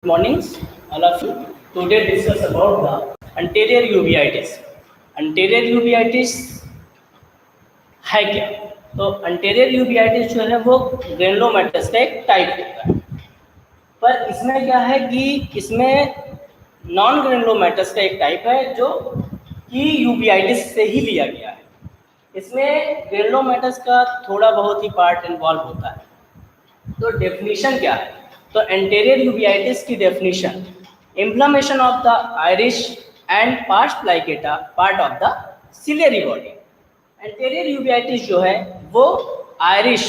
Mornings, all of you. Today discuss about the anterior uveitis. Anterior uveitis है क्या? तो anterior uveitis जो है वो ग्रेनुलोमेटस का एक टाइप होता है, पर इसमें क्या है कि इसमें नॉन ग्रेनुलोमेटस का एक टाइप है जो कि यूवियाइटिस से ही लिया गया है। इसमें ग्रेनुलोमेटस का थोड़ा बहुत ही पार्ट इन्वॉल्व होता है। तो डेफिनेशन क्या है? तो एंटेरियर यूवियाइटिस की definition, inflammation of the Irish and parts plicata part of the ciliary body. Anterior uveitis जो है वो आइरिश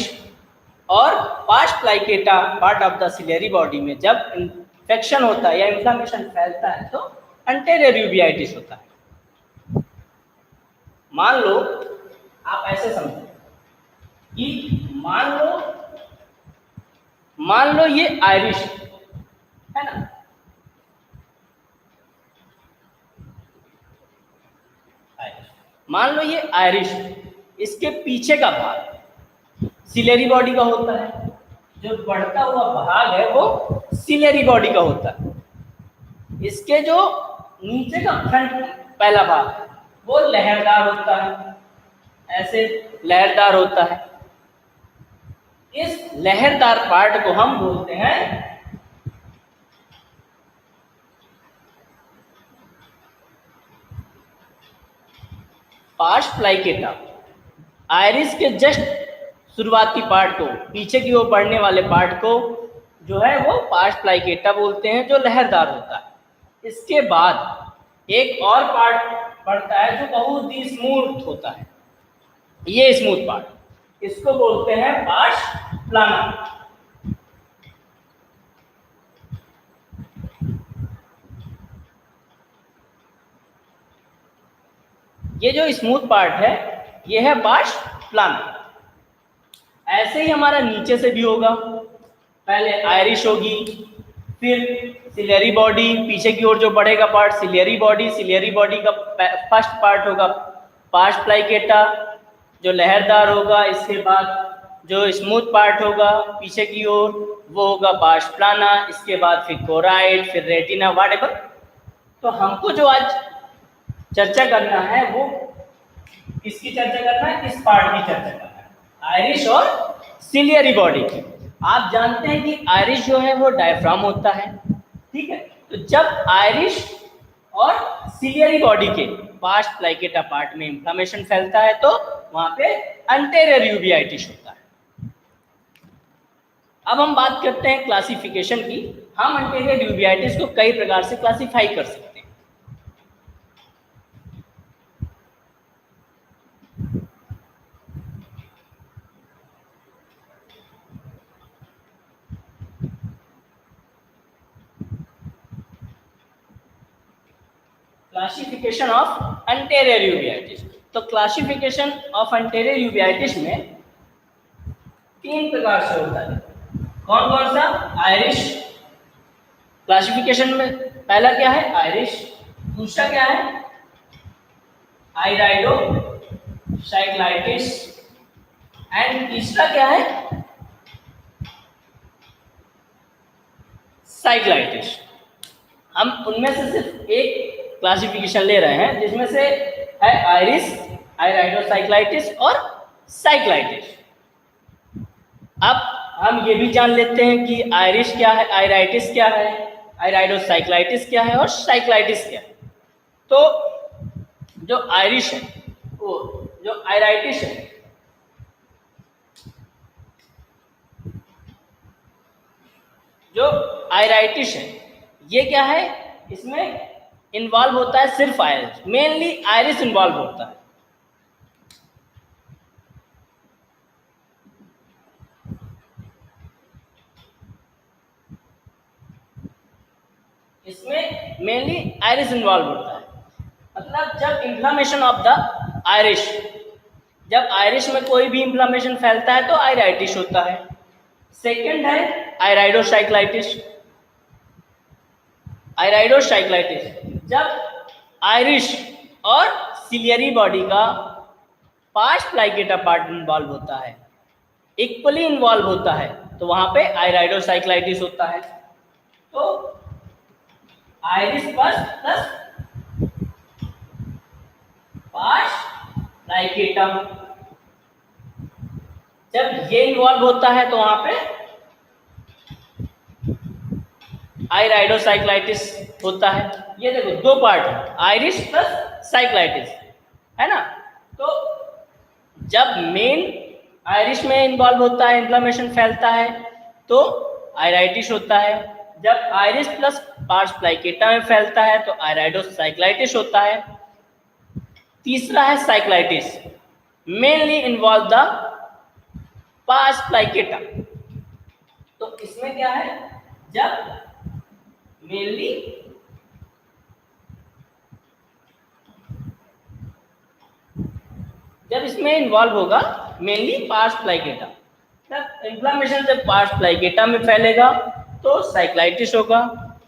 और parts plicata part of the ciliary body में जब इन्फेक्शन होता है या इन्फ्लेमेशन फैलता है तो एंटेरियर यूवियाइटिस होता है। मान लो, आप ऐसे समझो कि मान लो ये आयरिश है ना, मान लो ये आयरिश, इसके पीछे का भाग सिलेरी बॉडी का होता है, जो बढ़ता हुआ भाग है वो सिलेरी बॉडी का होता है। इसके जो नीचे का फ्रंट पहला भाग वो लहरदार होता है, ऐसे लहरदार होता है। इस लहरदार पार्ट को हम बोलते हैं पार्ट्स प्लाइकेटा। आइरिस के जस्ट शुरुआती पार्ट को, पीछे की ओर बढ़ने वाले पार्ट को जो है वो पार्ट्स प्लाइकेटा बोलते हैं, जो लहरदार होता है। इसके बाद एक और पार्ट बढ़ता है जो बहुत ही स्मूथ होता है, ये स्मूथ पार्ट, इसको बोलते हैं पार्ट्स प्लाना। ये जो स्मूथ पार्ट है ये है पार्ट्स प्लाना। ऐसे ही हमारा नीचे से भी होगा, पहले आइरिश होगी, फिर सिलियरी बॉडी, पीछे की ओर जो बढ़ेगा पार्ट सिलियरी बॉडी का फर्स्ट पार्ट होगा पार्ट्स प्लाइकेटा जो लहरदार होगा। इसके बाद जो स्मूथ पार्ट होगा पीछे की ओर वो होगा पार्ट्स प्लाना। इसके बाद फिर कोराइड, फिर रेटिना, व्हाटएवर। तो हमको जो आज चर्चा करना है वो किसकी चर्चा करना है? इस पार्ट की चर्चा करना है, आइरिश और सिलियरी बॉडी की। आप जानते हैं कि आइरिश जो है वो डायफ्राम होता है, ठीक है। तो जब आइरिश और सिलियरी बॉडी के पार्ट्स प्लाइकेटा पार्ट में इंफ्लेमेशन फैलता है तो वहां पे एंटेरियर यूवियाइटिस होता है। अब हम बात करते हैं क्लासिफिकेशन की। हम एंटेरियर यूवियाइटिस को कई प्रकार से क्लासिफाई कर सकते हैं। Classification of anterior uveitis. तो क्लासिफिकेशन ऑफ एंटेरियर यूवियाइटिस में 3 प्रकार से होता है। कौन कौन सा? आइरिश क्लासिफिकेशन में पहला क्या है? आइरिश। दूसरा क्या है? आइराइडो साइक्लाइटिस। एंड तीसरा क्या है? साइक्लाइटिस। हम उनमें से सिर्फ एक क्लासिफिकेशन ले रहे हैं जिसमें से है आइरिश, आइराइडोसाइक्लाइटिस और साइक्लाइटिस। अब हम ये भी जान लेते हैं कि आइरिश क्या है, आइराइटिस क्या है, आइराइडोसाइक्लाइटिस क्या है और साइक्लाइटिस क्या है। तो जो आइरिश है, वो जो आइराइटिस है, जो आइराइटिस है ये क्या है? इसमें इन्वॉल्व होता है सिर्फ आइरिश, मेनली आइरिश इन्वॉल्व होता है। इसमें मेनली आइरिश इन्वॉल्व होता है। मतलब जब इंफ्लेमेशन ऑफ द आइरिश, जब आइरिश में कोई भी इंफ्लेमेशन फैलता है तो आइराइटिस होता है। सेकंड है आइराइडोसाइक्लाइटिस। जब आइरिश और सिलियरी बॉडी का पार्ट्स प्लाइकेटा पार्ट इन्वॉल्व होता है, इक्वली इन्वॉल्व होता है, तो वहां पे आइराइडोसाइक्लाइटिस होता है। तो आइरिस पस प्लस पार्स प्लाइकेटम। जब ये इन्वॉल्व होता है तो वहां पे आइराइडोसाइक्लाइटिस होता है। ये देखो दो पार्ट है, आइरिस प्लस साइक्लाइटिस, है ना। तो जब मेन आइरिस में इन्वॉल्व होता है, इन्फ्लेमेशन फैलता है, तो आयराइटिस होता है। जब आइरिस प्लस पार्स प्लाइकेटा में फैलता है तो आयराइडोसाइक्लाइटिस होता है। तीसरा है cyclitis, mainly involve the pars plicata. तो इसमें क्या है, जब मेनली जब इसमें इन्वॉल्व होगा मेनली पार्स प्लाइकेटा, जब इन्फ्लेमेशन जब पार्स प्लाइकेटा में फैलेगा तो साइक्लाइटिस होगा।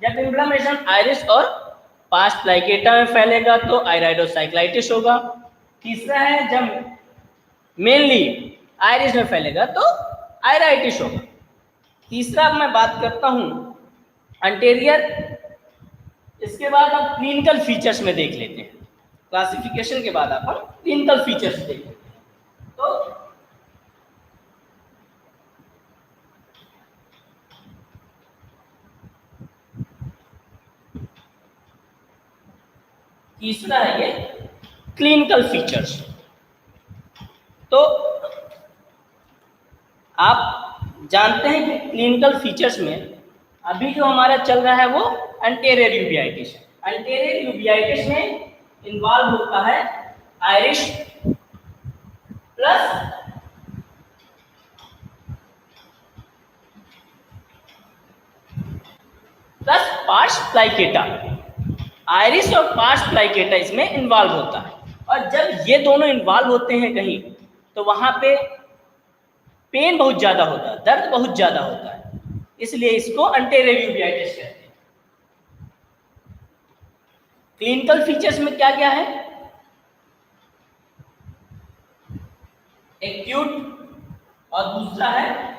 जब इन्फ्लेमेशन आइरिस और पार्स प्लाइकेटा में फैलेगा तो आयराइडोसाइक्लाइटिस होगा। तीसरा है जब मेनली आइरिस में फैलेगा तो आयराइटिस होगा। तीसरा मैं बात करता हूँ अंटेरियर। इसके बाद अब क्लिनिकल फीचर्स में देख लेते हैं। क्लासिफिकेशन के बाद अपन क्लिनिकल फीचर्स देख लेते हैं। तो तीसरा है ये क्लिनिकल फीचर्स। तो आप जानते हैं कि क्लिनिकल फीचर्स में अभी जो हमारा चल रहा है वो एंटेरियर यूबियाइटिस है। एंटेरियर यूबियाइटिस में इन्वॉल्व होता है iris plus pars plicata. Iris और पार्स प्लाइकेटा इसमें इन्वॉल्व होता है। और जब ये दोनों इन्वॉल्व होते हैं कहीं तो वहां पे पेन बहुत ज्यादा होता है, दर्द बहुत ज्यादा होता है, इसलिए इसको एंटेरियर यूबियाइटिस कहते हैं। क्लिनिकल फीचर्स में क्या क्या है, एक्यूट और दूसरा है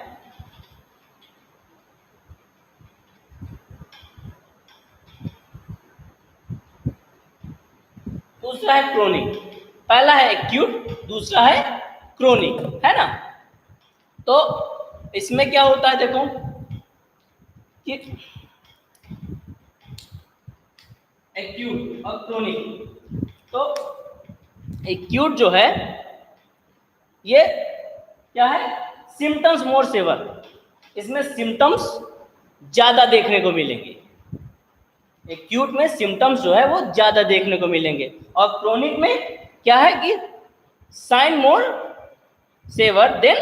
क्रोनिक। पहला है एक्यूट, दूसरा है क्रोनिक, है ना। तो इसमें क्या होता है देखो कि एक्यूट और क्रोनिक। तो एक्यूट जो है ये क्या है, सिम्टम्स मोर सेवर, इसमें सिम्टम्स ज्यादा देखने को मिलेंगे। एक्यूट में सिम्टम्स जो है वो ज्यादा देखने को मिलेंगे। और क्रोनिक में क्या है कि साइन मोर सेवर देन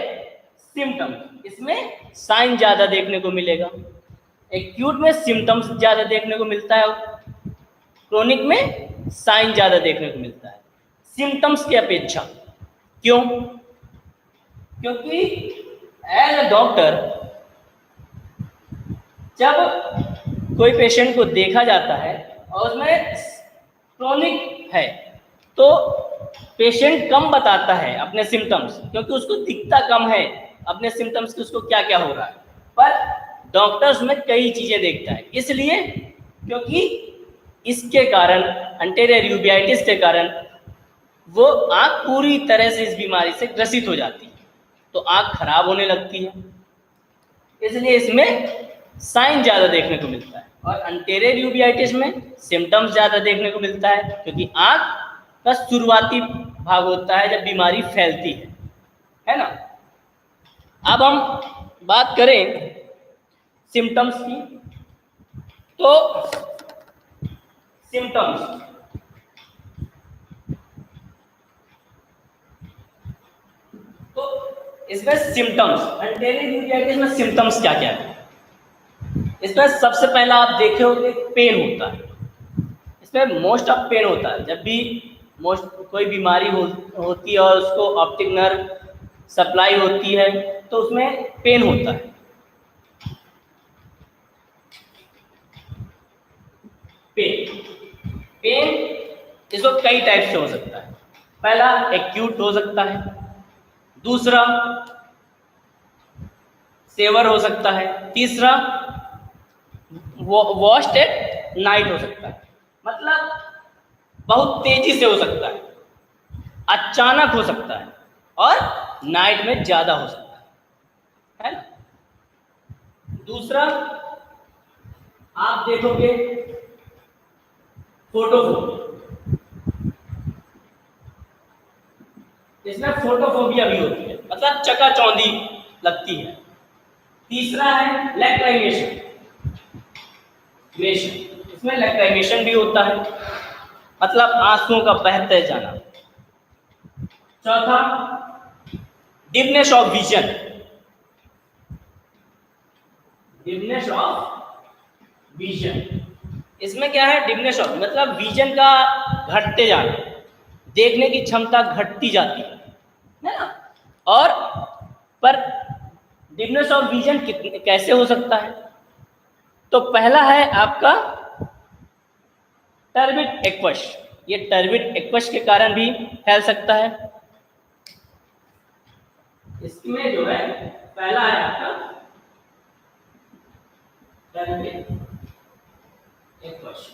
सिम्टम्स, इसमें साइन ज्यादा देखने को मिलेगा। एक्यूट में सिम्टम्स ज्यादा देखने को मिलता है, क्रोनिक में साइन ज्यादा देखने को मिलता है सिम्टम्स की अपेक्षा। क्यों? क्योंकि एज अ डॉक्टर जब कोई पेशेंट को देखा जाता है और उसमें क्रोनिक है तो पेशेंट कम बताता है अपने सिम्टम्स, क्योंकि उसको दिखता कम है अपने सिम्टम्स की उसको क्या क्या हो रहा है। पर डॉक्टर्स में कई चीजें देखता है, इसलिए क्योंकि इसके कारण एंटेरियर यूबियाइटिस के कारण वो आँख पूरी तरह से इस बीमारी से ग्रसित हो जाती है, तो आँख खराब होने लगती है, इसलिए इसमें साइन ज़्यादा देखने को मिलता है। और एंटेरियर यूबियाइटिस में सिम्टम्स ज़्यादा देखने को मिलता है, क्योंकि आँख का शुरुआती भाग होता है जब बीमारी फैलती है ना। अब हम बात करें सिम्टम्स की, तो सिम्टम्स इसमें सिम्टम्स एंटेरियर यूबियाइटिस में सिम्टम्स क्या क्या है। इसमें सबसे पहला आप देखे होंगे पेन होता है, इसमें मोस्ट ऑफ पेन होता है। जब भी कोई बीमारी होती है और उसको ऑप्टिक नर्व सप्लाई होती है तो उसमें पेन होता है। पेन इसको कई टाइप से हो सकता है। पहला एक्यूट हो सकता है, दूसरा सेवर हो सकता है, तीसरा वॉस्ट एट नाइट हो सकता है, मतलब बहुत तेजी से हो सकता है, अचानक हो सकता है, और नाइट में ज्यादा हो सकता है ना। दूसरा आप देखोगे फोटोफोबिया, इसमें फोटोफोबिया भी होती है, मतलब चकाचौंधी लगती है। तीसरा है लैक्राइमेशन, इसमें लैक्राइमेशन भी होता है, मतलब आंसुओं का बहते जाना। चौथा dimness of vision, dimness of vision, इसमें क्या है, डिमनेस ऑफ मतलब विजन का घटते जाना, देखने की क्षमता घटती जाती है ना। और पर डिमनेस ऑफ विजन कैसे हो सकता है, तो पहला है आपका टर्बिड एक्वश, ये टर्बिड एक्वश के कारण भी फैल सकता है। इसमें जो है पहला है आपका टर्बिड एक्वश,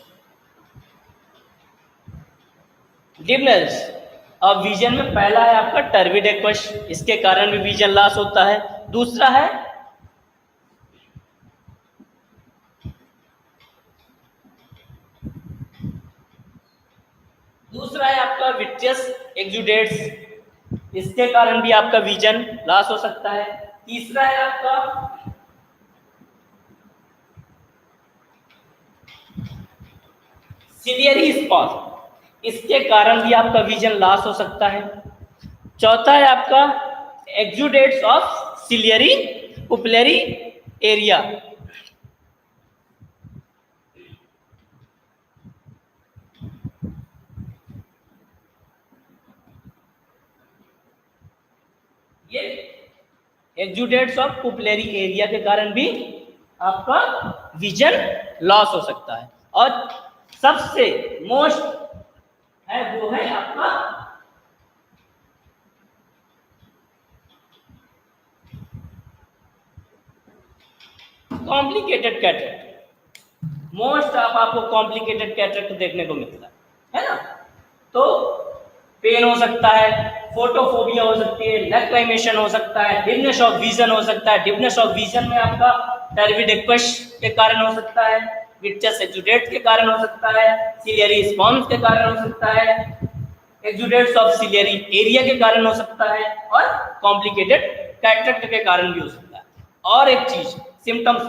डिमनेस अब विजन में पहला है आपका टर्बिड एक्वश, इसके कारण भी विजन लॉस होता है। दूसरा है आपका विट्रियस एक्सुडेट्स, इसके कारण भी आपका विजन लॉस हो सकता है। तीसरा है आपका सिलियरी स्पॉट, इसके कारण भी आपका विजन लॉस हो सकता है। चौथा है आपका एक्सुडेट्स ऑफ सिलियरी पुपिलरी एरिया, ये एक्सुडेट्स ऑफ पुपिलरी एरिया के कारण भी आपका विजन लॉस हो सकता है। और सबसे मोस्ट है वो है आपका कॉम्प्लिकेटेड कैटरेक्ट, मोस्ट ऑफ आपको कॉम्प्लिकेटेड कैटरेक्ट देखने को मिलता है ना। तो पेन हो सकता है, फोटोफोबिया हो सकती है, लैक्राइमेशन हो सकता है, डिमनेस ऑफ विजन हो सकता है। डिमनेस ऑफ विजन में आपका टर्बिड एक्वश के कारण हो सकता है, विट्रियस एक्सुडेट के कारण हो सकता है, सिलियरी स्पॉन्ज के कारण हो सकता है, एक्सुडेट्स ऑफ सिलियरी एरिया के कारण हो सकता है, और कॉम्प्लिकेटेड कैटरेक्ट के कारण भी हो सकता है। और एक चीज सिम्टम्स,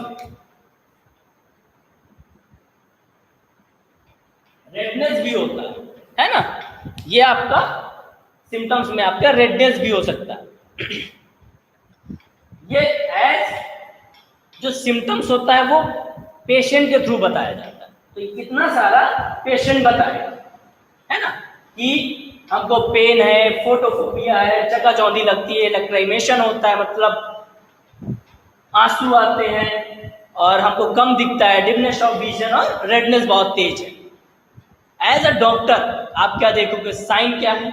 रेडनेस भी होता है ना, ये आपका सिम्टम्स में आपका रेडनेस भी हो सकता है। ये एज जो सिम्टम्स होता है वो पेशेंट के थ्रू बताया जाता है, तो कितना सारा पेशेंट बताएगा है ना कि हमको पेन है, फोटोफोबिया है, चकाचौंधी लगती है, लैक्राइमेशन होता है, मतलब आंसू आते हैं और हमको कम दिखता है, डिमनेस ऑफ विजन और रेडनेस बहुत तेज है। एज अ डॉक्टर आप क्या देखोगे, साइन क्या है,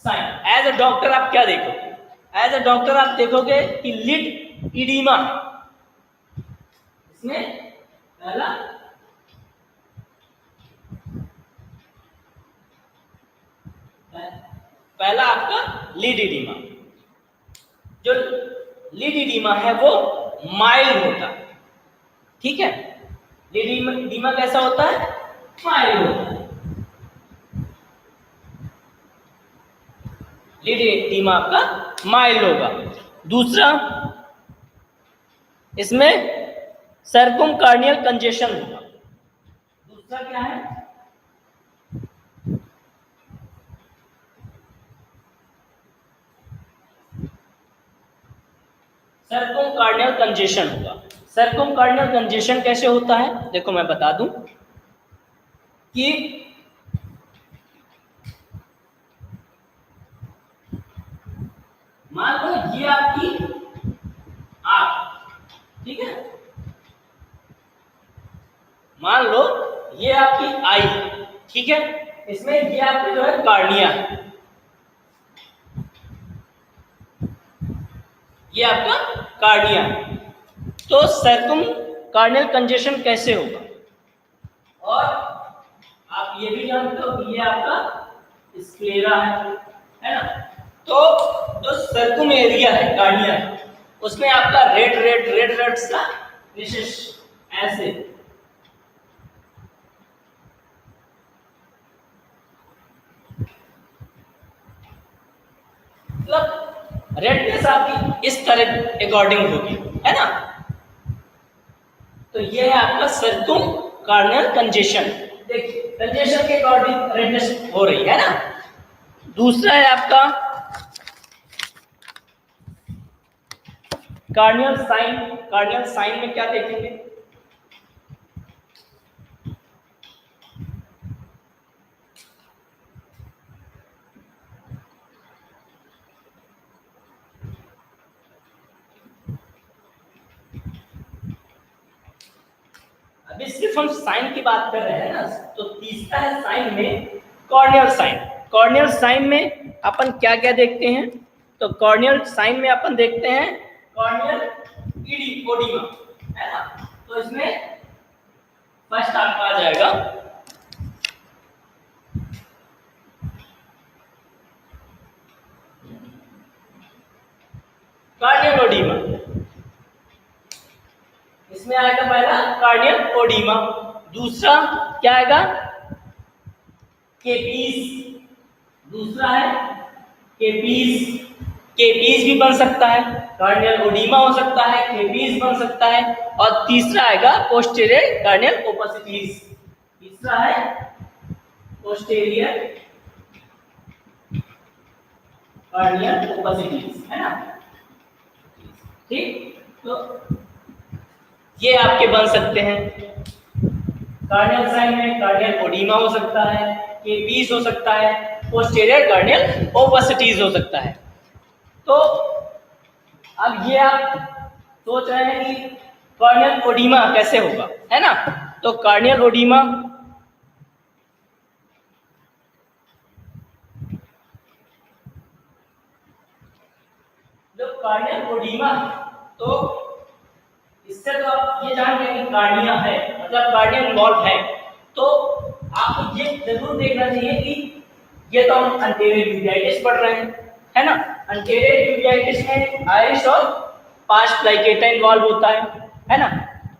साइन एज अ डॉक्टर आप क्या देखोगे, एज अ डॉक्टर आप देखोगे कि लिड इडीमा, इसमें पहला आपका लिड इडीमा, जो लिड इडीमा है वो माइल्ड होता है, ठीक है। लिड इडीमा कैसा होता है, माइल्ड होता है, लिड इडीमा आपका माइल्ड होगा। दूसरा इसमें सर्कुमकार्नियल कंजेशन होगा। दूसरा क्या है, सर्कुमकार्नियल कंजेशन होगा। सर्कुमकार्नियल कंजेशन कैसे होता है, देखो मैं बता दूं कि मान लो ये आपकी आंख, ठीक है, मान लो ये आपकी आई, ठीक है, इसमें ये आपकी जो है कार्निया, ये आपका कार्निया, तो सर्कुम कार्नियल कंजेशन कैसे होगा? और आप ये भी जानते हो कि ये आपका स्क्लेरा है ना? तो जो सर्कुम एरिया है कार्नियल, उसमें आपका रेड सा विशेष ऐसे मतलब रेडनेस आपकी इस तरह अकॉर्डिंग होगी, है ना? तो ये है आपका सर्कुम कार्नियल कंजेशन। देखिए कंजेशन के अकॉर्डिंग रेडनेस हो रही है ना। दूसरा है आपका कार्नियल साइन। कार्नियल साइन में क्या देखेंगे? अभी सिर्फ हम साइन की बात कर रहे हैं ना, तो तीसरा है साइन में कॉर्नियल साइन। कॉर्नियल साइन में अपन क्या क्या देखते हैं? तो कॉर्नियल साइन में अपन देखते हैं कॉर्नियल ओडिमा, है ना? तो इसमें फर्स्ट आपका आ जाएगा कार्नियल ओडिमा। इसमें आएगा पहला कार्नियल ओडिमा। दूसरा क्या आएगा? केपीस। दूसरा है केपीस। केपीस भी बन सकता है, कार्नियल ओडिमा हो सकता है, केपीस बन सकता है। और तीसरा आएगा पोस्टीरियर कार्नियल ओपेसिटीज। तीसरा है पोस्टीरियर कार्नियल ओपेसिटीज, है ना? ठीक, तो ये आपके बन सकते हैं। कार्नियल साइन में कार्नियल ओडिमा हो सकता है, केपीस हो सकता है, पोस्टीरियर कार्नियल ओपेसिटीज हो सकता है। तो अब ये आप सोच रहे हैं कि कार्नियल ओडिमा कैसे होगा, है ना? तो कार्नियल ओडिमा जो कार्नियल ओडिमा, तो इससे तो आप ये जान गए कि कार्निया है, मतलब कार्निया इन्वॉल्व है। तो आपको ये जरूर देखना चाहिए कि ये तो हम अंटेरियर यूबियाइटिस पढ़ रहे हैं, है ना? अंटेरियर यूबियाइटिस में आइरिस और पास्ट प्लाइकेटा इन्वॉल्व होता है ना?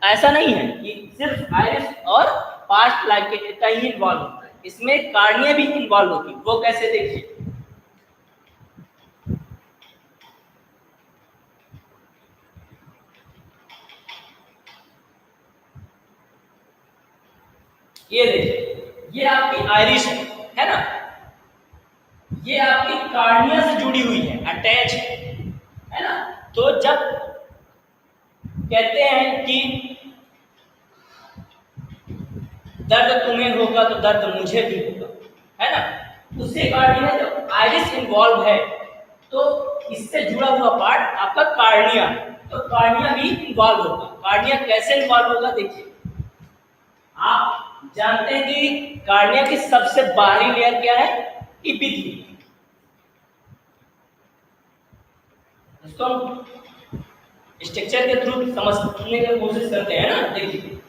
ऐसा नहीं है कि सिर्फ आइरिस और पास्ट प्लाइकेटा ही इन्वॉल्व होता है, इसमें कार्निया भी इन्वॉल्व होती है। वो कैसे? देखिए ये देखिए, ये आपकी आइरिस है ना? ये आपकी कार्निया से जुड़ी हुई है, अटैच है ना? तो जब कहते हैं कि दर्द तुम्हें होगा तो दर्द मुझे भी होगा, है ना? उससे कार्निया जब आइरिस इन्वॉल्व है, तो इससे जुड़ा हुआ पार्ट आपका कार्निया, तो कार्निया भी इन्वॉल्व होगा। कार्निया कैसे इन्वॉल्व होगा? देखिए आप जानते हैं कि कार्निया की सबसे बाहरी लेयर क्या है? इपिथीलियम। इसको हम स्ट्रक्चर के थ्रू समझने की कोशिश करते हैं ना। देखिए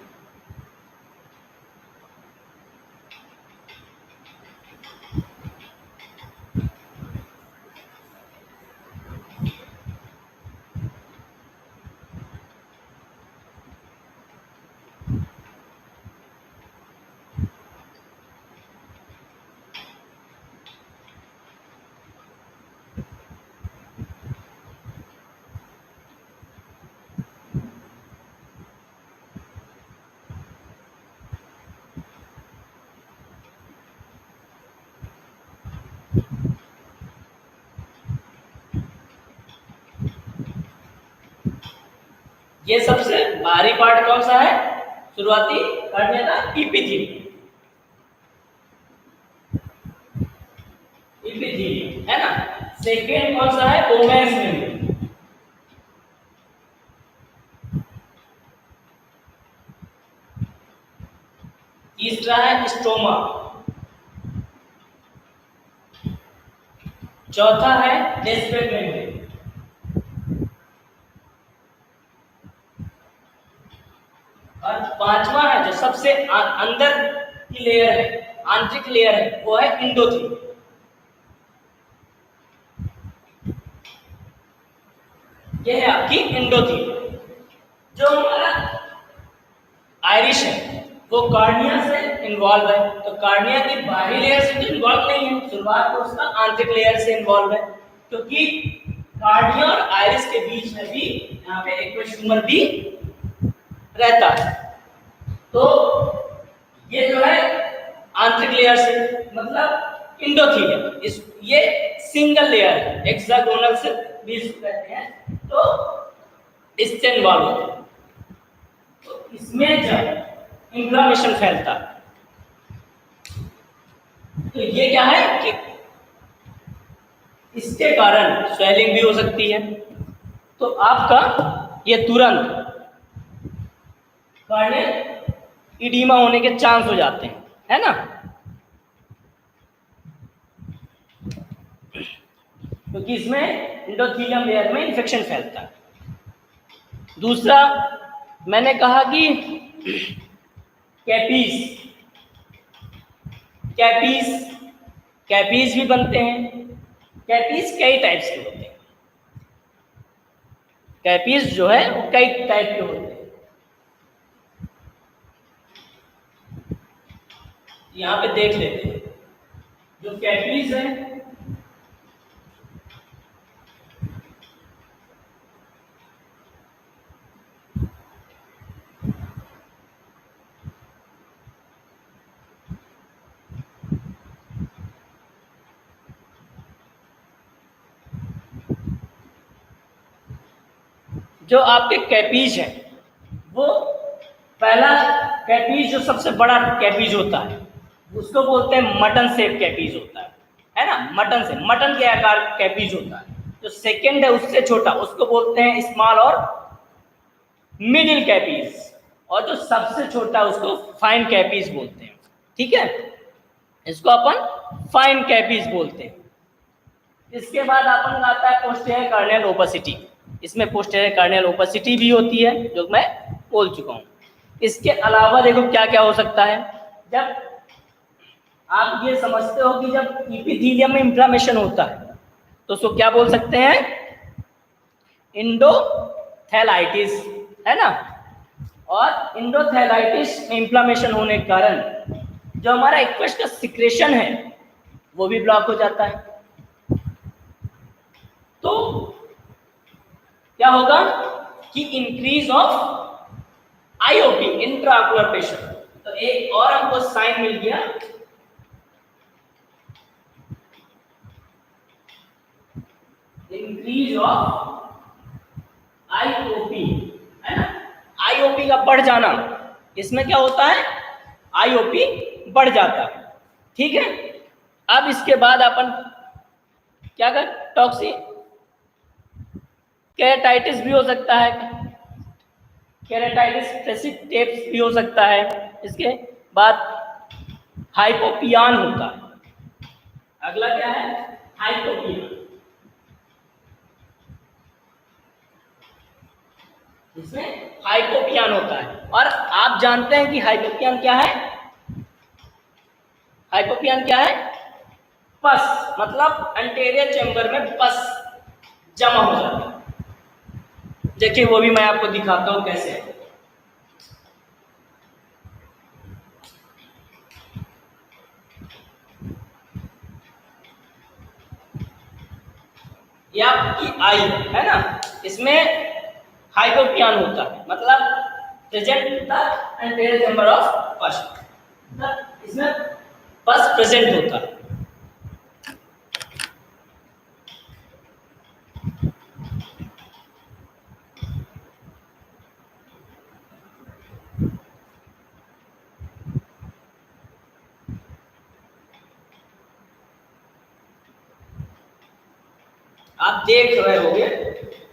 ये सबसे बाहरी पार्ट कौन सा है? शुरुआती कार्निया का इपिथीलियम। इपिथीलियम, है ना? सेकेंड कौन सा है? Women's membrane. तीसरा है स्ट्रोमा। चौथा है डेस्पेट मेम्ब्रेन। और पांचवा है जो सबसे अंदर की लेयर है, आंतरिक लेयर है, वो है एंडोथेलियम। ये है आपकी एंडोथेलियम। जो हमारा आयरिश है वो कार्निया से इन्वॉल्व है, तो कार्निया की बाहरी लेयर से तो इन्वॉल्व नहीं है, शुरुआत तो उसका आंतरिक लेयर से इन्वॉल्व है, क्योंकि कार्निया और आयरिस के बीच में भी यहाँ पे एक्वस ह्यूमर भी रहता है। तो ये जो है आंतरिक लेयर से, मतलब एंडोथेलियम, इस ये सिंगल लेयर है, हेक्सागोनल से भी इसको कहते हैं, तो इससे इन्वॉल्व होता है। तो इसमें जब इंफ्लेमेशन फैलता है तो ये क्या है कि इसके कारण स्वेलिंग भी हो सकती है, तो आपका ये तुरंत कार्डियल इडीमा होने के चांस हो जाते हैं, है ना। क्योंकि इसमें एंडोथेलियम लेयर में इन्फेक्शन फैलता है। दूसरा मैंने कहा कि कैपीज भी बनते हैं। कैपीज कई टाइप्स के होते हैं, कैपीज जो है वो कई टाइप के होते हैं। यहाँ पे देख लेते हैं जो कैपीज है, जो आपके कैपीज है वो पहला कैपीज जो सबसे बड़ा कैपीज होता है उसको बोलते हैं मटन शेप कैपीज होता है ना, मटन से मटन के आकार कैपीज होता है। जो सेकंड है उससे छोटा उसको बोलते हैं स्मॉल और मिडिल कैपीज, और जो सबसे छोटा है उसको फाइन कैपीज बोलते हैं। ठीक है, इसको अपन फाइन कैपीज बोलते हैं। इसके बाद अपन आता है पोस्टीरियर कार्नियल ओपेसिटी। इसमें पोस्टीरियर कार्नियल ओपेसिटी भी होती है जो मैं बोल चुका हूँ। इसके अलावा देखो क्या क्या हो सकता है। जब आप ये समझते हो कि जब एपिथेलियम में इंफ्लेमेशन होता है तो उसको क्या बोल सकते हैं, एंडोथेलाइटिस, है ना। और एंडोथेलाइटिस में इंफ्लेमेशन होने के कारण जो हमारा एक्वस का सिक्रेशन है वो भी ब्लॉक हो जाता है। तो क्या होगा कि increase of IOP, intraocular pressure. तो एक और हमको साइन मिल गया, इंक्रीज ऑफ आईओपी, है ना। आईओपी का बढ़ जाना, इसमें क्या होता है, आईओपी बढ़ जाता है। ठीक है, अब इसके बाद अपन क्या कर, टॉक्सिन केराटाइटिस भी हो सकता है, केराटाइटिस प्रेसिपिटेट्स भी हो सकता है। इसके बाद हाइपोपियान होता है। अगला क्या है, हाइपोपियान। इसमें हाइपोपियान होता है। और आप जानते हैं कि हाइपोपियान क्या है, हाइपोपियान क्या है, पस, मतलब एंटीरियर चैम्बर में पस जमा हो जाता है। देखिए वो भी मैं आपको दिखाता हूं कैसे। ये आपकी आई है ना, इसमें हाइपोपियान होता है, मतलब present the anterior chamber of पस, इसमें पस प्रेजेंट होता है। आप देख रहे होंगे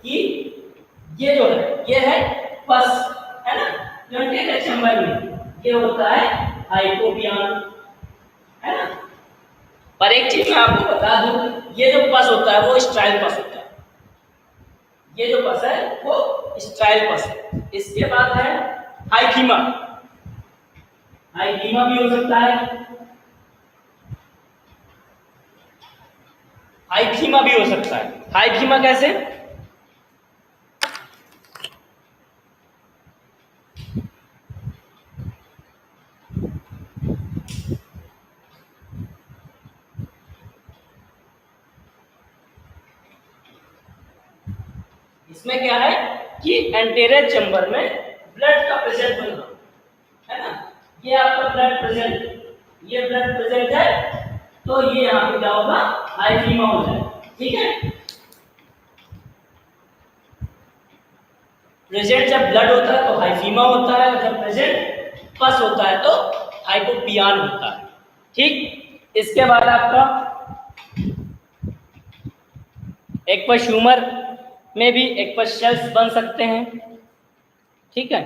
कि ये जो है ये है पस, है ना, जो एंटीरियर चैम्बर में ये होता है हाइपोपियान, है ना। पर एक चीज मैं आपको बता दूं, ये जो पस होता है वो स्ट्राइल पस होता है, ये जो पस है वो स्ट्राइल पस है। इसके बाद है हाइथीमा, हाइथीमा भी हो सकता है, हाइथीमा भी हो सकता है। हाइथीमा कैसे? इसमें क्या है कि एंटीरियर चेंबर में ब्लड का प्रेजेंट होना है ना, ये आपका ब्लड प्रेजेंट, ये ब्लड प्रेजेंट है, तो ये यहाँ पे क्या होगा, हाइथीमा हो जाएगा। ठीक है, प्रेजेंट जब ब्लड होता है तो हाइफीमा होता है, जब प्रेजेंट पस होता है तो हाइपोपियान होता है। ठीक, इसके बाद आपका एक्वस ह्यूमर में भी एक्वस सेल्स बन सकते हैं। ठीक है,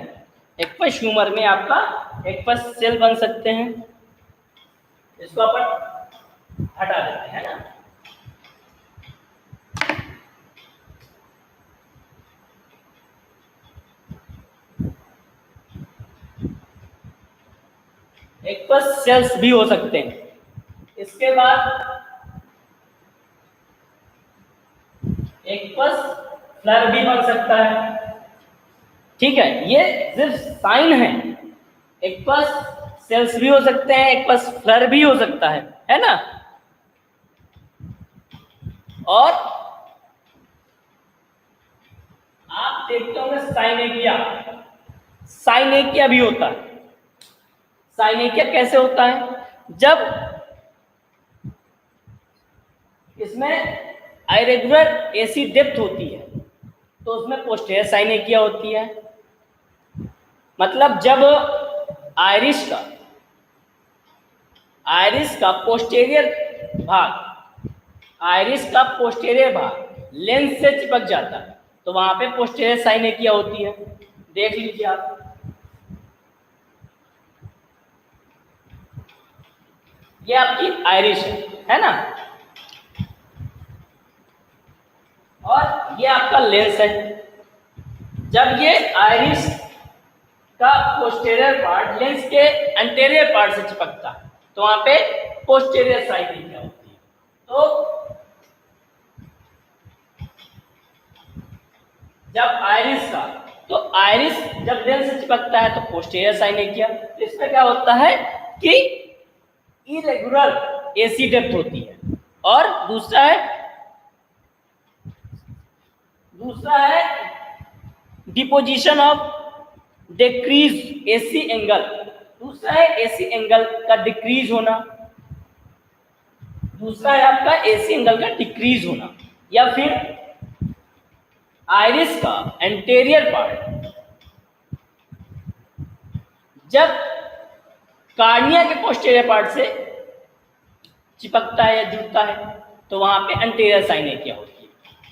एक्वस ह्यूमर में आपका एक्वस सेल बन सकते हैं, इसको अपन हटा देते हैं ना। एक्वस सेल्स भी हो सकते हैं। इसके बाद एक्वस फ्लर भी बन सकता है। ठीक है, ये सिर्फ साइन है, एक्वस सेल्स भी हो सकते हैं, एक्वस फ्लर भी हो सकता है ना। और आप देखते होंगे साइनेकिया, साइनेकिया भी होता है। साइनेकिया कैसे होता है? जब इसमें आयरेगुलर एसी डेप्थ होती है तो उसमें पोस्टेरियर साइनेकिया होती है। मतलब जब आयरिस का पोस्टेरियर भाग, आयरिस का पोस्टेरियर भाग लेंस से चिपक जाता है तो वहां पे पोस्टेरियर साइनेकिया होती है। देख लीजिए आप, ये आपकी आयरिस है ना, और ये आपका लेंस है। जब ये आयरिस का पोस्टेरियर पार्ट लेंस के एंटीरियर पार्ट से चिपकता है तो वहां पे पोस्टेरियर साइनेकिया होती है। तो जब आयरिस जब लेंस से चिपकता है तो पोस्टेरियर साइनेकिया, तो इसमें क्या होता है कि इरेगुलर एसी डेप्थ होती है। और दूसरा है deposition of decrease AC angle, दूसरा है एसी एंगल का डिक्रीज होना, दूसरा है आपका एसी एंगल का डिक्रीज होना। या फिर आइरिस का एंटीरियर पार्ट जब कार्निया के पोस्टीरियर पार्ट से चिपकता है या जुड़ता है तो वहां पे एंटीरियर साइनेकिया होती है,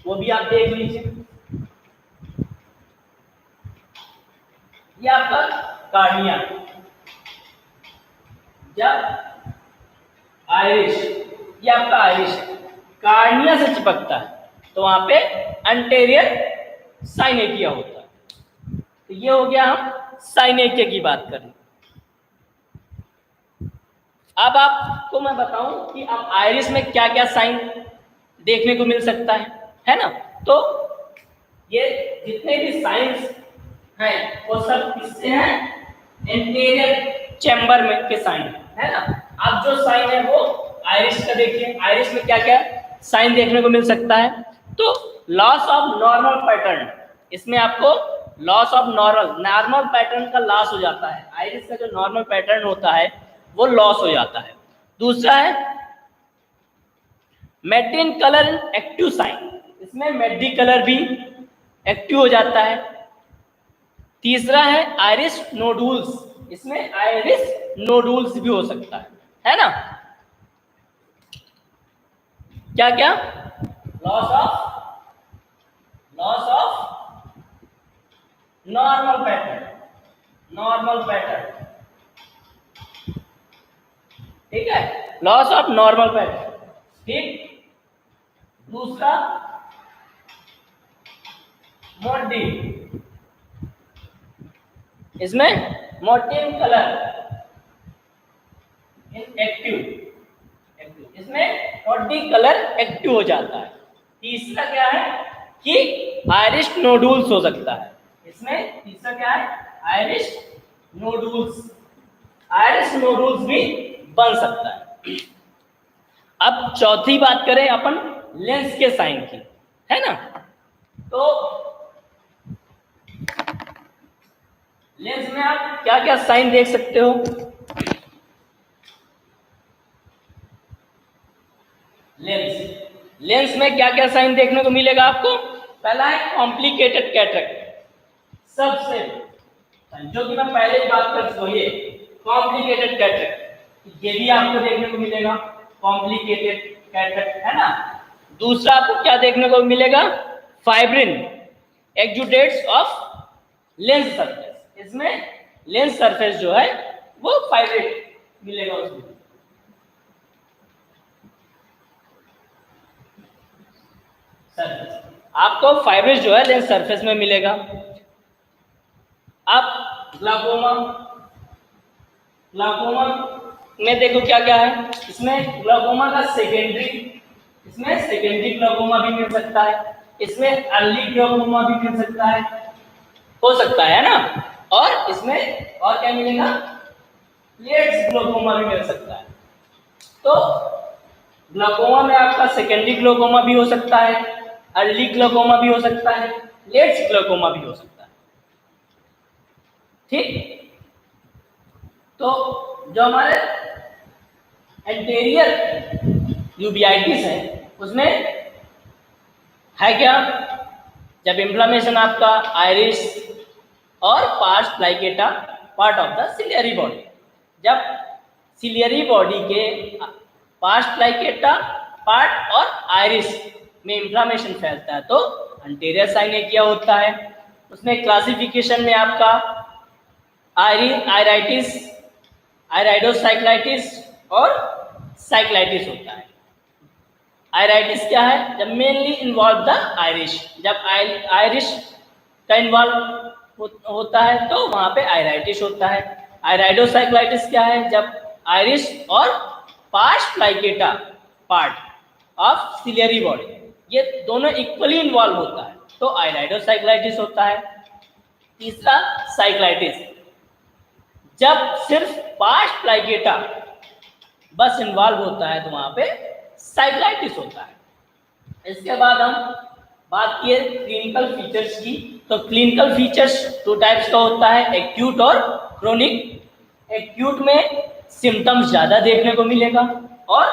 वो भी आप देख लीजिए। ये आपका कार्निया, जब आइरिस, ये आपका आइरिस कार्निया से चिपकता है तो वहां पे एंटीरियर साइनेकिया होता है। तो ये हो गया, हम साइनेकिया की बात करें। अब आपको मैं बताऊं कि अब आइरिस में क्या क्या साइन देखने को मिल सकता है ना। तो ये जितने भी साइंस हैं वो सब किससे हैं? एंटीरियर चैम्बर में के साइन है ना। अब जो साइन है वो आइरिस का देखिए, आइरिस में क्या क्या साइन देखने को मिल सकता है। तो लॉस ऑफ नॉर्मल पैटर्न, इसमें आपको लॉस ऑफ नॉर्मल पैटर्न का लॉस हो जाता है। आइरिस का जो नॉर्मल पैटर्न होता है वो लॉस हो जाता है। दूसरा है मेडिन कलर एक्टिव साइन, इसमें मेडी कलर भी एक्टिव हो जाता है। तीसरा है आइरिस नोडुल्स, इसमें आइरिस नोडुल्स भी हो सकता है ना। क्या क्या? लॉस ऑफ नॉर्मल पैटर्न, ठीक है, लॉस ऑफ नॉर्मल पैटर्न। ठीक, दूसरा मोडी, इसमें मोटिव कलर इन एक्टिव, इसमें मोटिव कलर एक्टिव हो जाता है। तीसरा क्या है कि आयरिश नोडुल्स हो सकता है, इसमें तीसरा क्या है, आयरिश नोडुल्स, आयरिश नोडुल्स भी बन सकता है। अब चौथी बात करें अपन लेंस के साइन की, है ना, तो लेंस में आप क्या क्या साइन देख सकते हो। लेंस में क्या क्या साइन देखने को मिलेगा आपको। पहला है कॉम्प्लिकेटेड कैटरेक्ट, सबसे जो कि मैं पहले ही बात कर चुका, ये कॉम्प्लिकेटेड कैटरेक्ट, ये भी आपको देखने को मिलेगा, कॉम्प्लिकेटेड कैटरेक्ट, है ना। दूसरा आपको क्या देखने को मिलेगा, फाइब्रिन एक्जुडेट्स ऑफ लेंस सरफेस, इसमें लेंस सरफेस जो है वो फाइब्रेट मिलेगा उसमें। सरफेस आपको फाइब्रेट जो है लेंस सरफेस में मिलेगा। अब ग्लाकोमा, ग्लाकोमा में देखो क्या क्या है, इसमें ग्लाकोमा का सेकेंडरी, इसमें सेकेंडरी ग्लाकोमा भी मिल सकता है, इसमें अर्ली ग्लाकोमा भी मिल सकता है, हो सकता है ना, और इसमें और क्या मिलेगा, प्लेट्स ग्लाकोमा भी मिल सकता है। तो ग्लाकोमा में आपका सेकेंडरी ग्लाकोमा भी हो सकता है, अर्ली ग्लाकोमा भी हो सकता है, लेट्स ग्लाकोमा भी हो सकता है, ठीक। तो जो हमारे एंटीरियर यूबियाइटिस है उसमें है क्या, जब इन्फ्लेमेशन आपका आइरिस और pars plicata part of the ciliary body, जब सिलियरी बॉडी के पार्स प्लाइकेटा पार्ट और आइरिस में इन्फ्लेमेशन फैलता है तो एंटीरियर साइनेकिया होता है। उसमें क्लासिफिकेशन में आपका आयराइटिस, आयराइडोसाइक्लाइटिस और साइक्लाइटिस होता है। आयराइटिस क्या है, जब मेनली इन्वॉल्व द आयरिश, जब आयरिश का इन्वॉल्व होता है तो वहां पे आयराइटिस होता है। आयराइडोसाइक्लाइटिस क्या है, जब आयरिश और pars plicata part of ciliary body ये दोनों इक्वली इन्वॉल्व होता है तो आयराइडोसाइक्लाइटिस होता है। तीसरा साइक्लाइटिस, जब सिर्फ पार्स प्लाइकेटा बस इन्वॉल्व होता है तो वहां पे साइक्लाइटिस होता है। इसके बाद हम बात किए क्लिनिकल फीचर्स की, तो क्लिनिकल फीचर्स दो टाइप्स का होता है, एक्यूट और क्रोनिक। एक्यूट में सिम्टम्स ज़्यादा देखने को मिलेगा और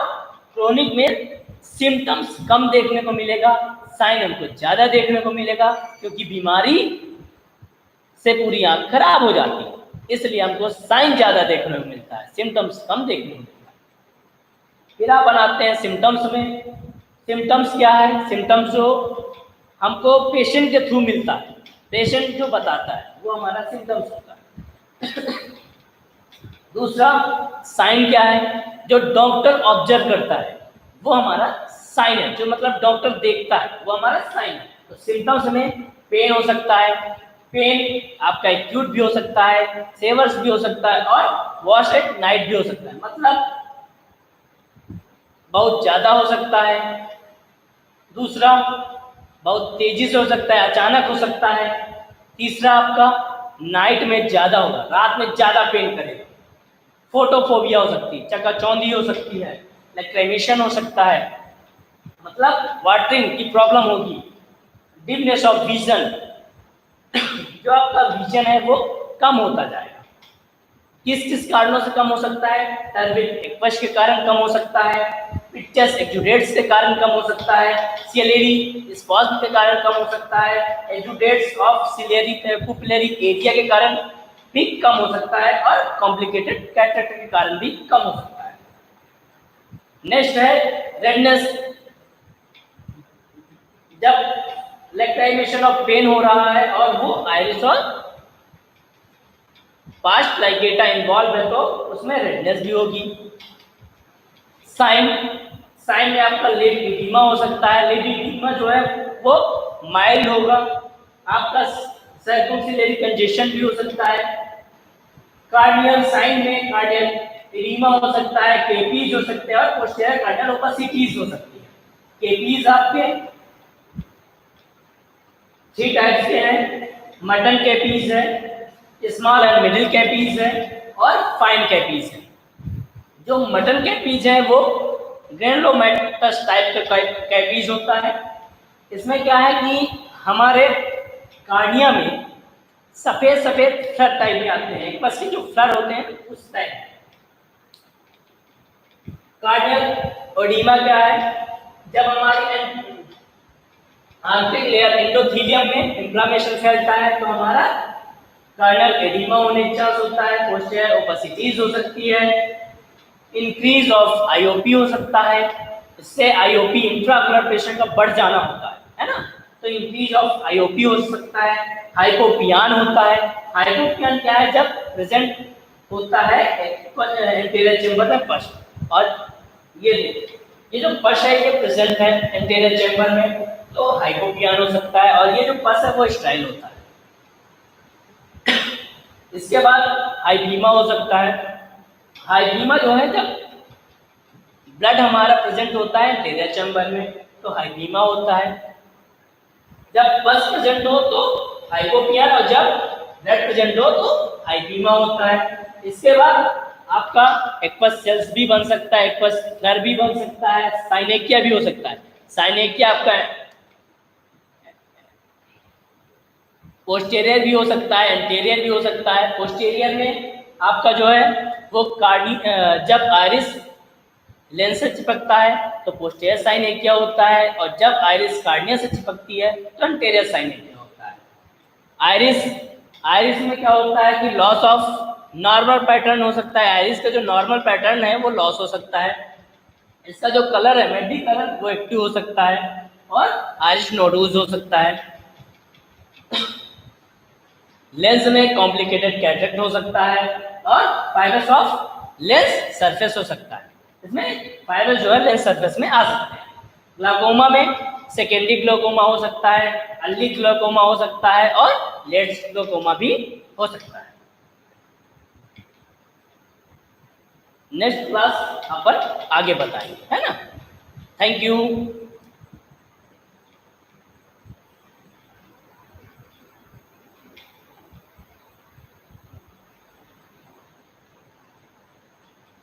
क्रोनिक में सिम्टम्स कम देखने को मिलेगा, साइन हमको ज़्यादा देखने को मिलेगा क्योंकि बीमारी से पूरी आँख खराब हो जाती है, इसलिए हमको साइन ज़्यादा देखने को मिलता है, सिम्टम्स कम देखने को मिलता है। फिर आप बनाते हैं सिम्टम्स में, सिम्टम्स क्या है, सिम्टम्स जो हमको पेशेंट के थ्रू मिलता है, पेशेंट जो बताता है वो हमारा सिम्टम्स होता है। दूसरा साइन क्या है, जो डॉक्टर ऑब्जर्व करता है वो हमारा साइन है, जो मतलब डॉक्टर देखता है वो हमारा साइन है। तो सिम्टम्स में पेन हो सकता है, पेन आपका एक्यूट भी हो सकता है, सेवर्स भी हो सकता है और वॉश एट नाइट भी हो सकता है, मतलब बहुत ज़्यादा हो सकता है। दूसरा बहुत तेजी से हो सकता है, अचानक हो सकता है। तीसरा आपका नाइट में ज़्यादा होगा, रात में ज़्यादा पेन करेगा। फोटोफोबिया हो सकती है, चकाचौंधी हो सकती है, लैक्रिमेशन हो सकता है, मतलब वाटरिंग की प्रॉब्लम होगी। डिमनेस ऑफ विजन, जो आपका विजन है वो कम होता जाएगा। किस किस कारणों से कम हो सकता है, टर्बिक एक्वस के कारण कम हो सकता है, पिक्चर्स एक्जुडेट्स के कारण कम हो सकता है, सिलियरी स्पॉज्म के कारण कम हो सकता है, एक्जुडेट्स ऑफ सिलियरी पुपिलरी एरिया के कारण भी कम हो सकता है और कॉम्प्लिकेटेड कैटरेक्ट के कारण भी कम हो सकता है। नेक्स्ट है रेडनेस, जब लैक्रिमेशन ऑफ पेन हो रहा है और वो आइरिस और पार्स प्लाइकेटा इन्वॉल्व है तो उसमें रेडनेस भी होगी। साइन, साइन में आपका लेड एडिमा हो सकता है, लेड एडिमा जो है वो माइल्ड होगा, आपका सर्कुलरी कंजेशन भी हो सकता है, कार्डियल साइन में कार्डियल एडिमा हो सकता है, केपीज हो सकते हैं और पोस्टीरियर कार्डियल ओपेसिटीज हो सकती है। केपीज आपके 3 टाइप्स के हैं, मटन कैपीज है, स्मॉल एंड मिडिल कैपीज है और फाइन कैपीज है। जो मटन कैपीज है वो ग्रेनुलोमेटस टाइप का कैपीज होता है। इसमें क्या है कि हमारे कार्डिया में सफेद सफेद फ्लर टाइप में आते हैं, बस के जो फ्लर होते हैं उस टाइप। कार्डियल ओडीमा क्या है, जब हमारी आंतरिक लेयर एंडोथेलियम में इंफ्लेमेशन फैलता है तो हमारा कार्डियल एडिमा होने का चांस होता है, पोस्टीरियर ओपेसिटीज हो सकती है, इंक्रीज ऑफ आईओपी हो सकता है। इससे आईओपी इंट्राऑक्यूलर प्रेशर का बढ़ जाना होता है ना, तो इंक्रीज ऑफ आईओपी हो सकता है। हाइपोपियान होता है, हाइपोपियान क्या है, जब प्रेजेंट होता है एंटीरियर चेंबर में पश, और ये जो पश है ये प्रेजेंट है एंटीरियर चेंबर में, तो हाइपोपियान हो सकता है, और ये जो पस है वो स्टाइल होता है। इसके बाद हाइपीमा हो सकता है। हाइपीमा जो है, जब ब्लड हमारा प्रेजेंट होता है एंटीरियर चेंबर में तो हाइपीमा होता है, जब पस प्रेजेंट हो तो हाइपोपियान, और जब ब्लड प्रेजेंट हो तो हाइपीमा होता है। इसके बाद आपका एक्वस सेल्स भी बन सकता है, एक्वस फ्लर भी बन सकता है, साइनेकिया भी हो सकता है। साइनेकिया आपका पोस्टीरियर भी हो सकता है, एंटीरियर भी हो सकता है। पोस्टीरियर में आपका जो है वो जब आइरिस लेंस से चिपकता है तो पोस्टीरियर साइनेकिया होता है, और जब आइरिस कार्निया से चिपकती है तो एंटीरियर साइनेकिया होता है। आइरिस में क्या होता है कि लॉस ऑफ नॉर्मल पैटर्न हो सकता है, आइरिस का जो नॉर्मल पैटर्न है वो लॉस हो सकता है। इसका जो कलर है मेडी कलर वो एक्टिव हो सकता है, और आइरिस नोडूल्स हो सकता है। लेंस में कॉम्प्लिकेटेड कैटरेक्ट हो सकता है, और फाइब्रस ऑफ लेंस सरफेस हो सकता है। इसमें फाइब्रस जो है लेंस सरफेस में आ सकते हैं। ग्लाकोमा में सेकेंडरी ग्लाकोमा हो सकता है, अर्ली ग्लाकोमा हो सकता है, और लेट ग्लाकोमा भी हो सकता है। नेक्स्ट क्लास अपन आगे बताएंगे, है ना। Thank you.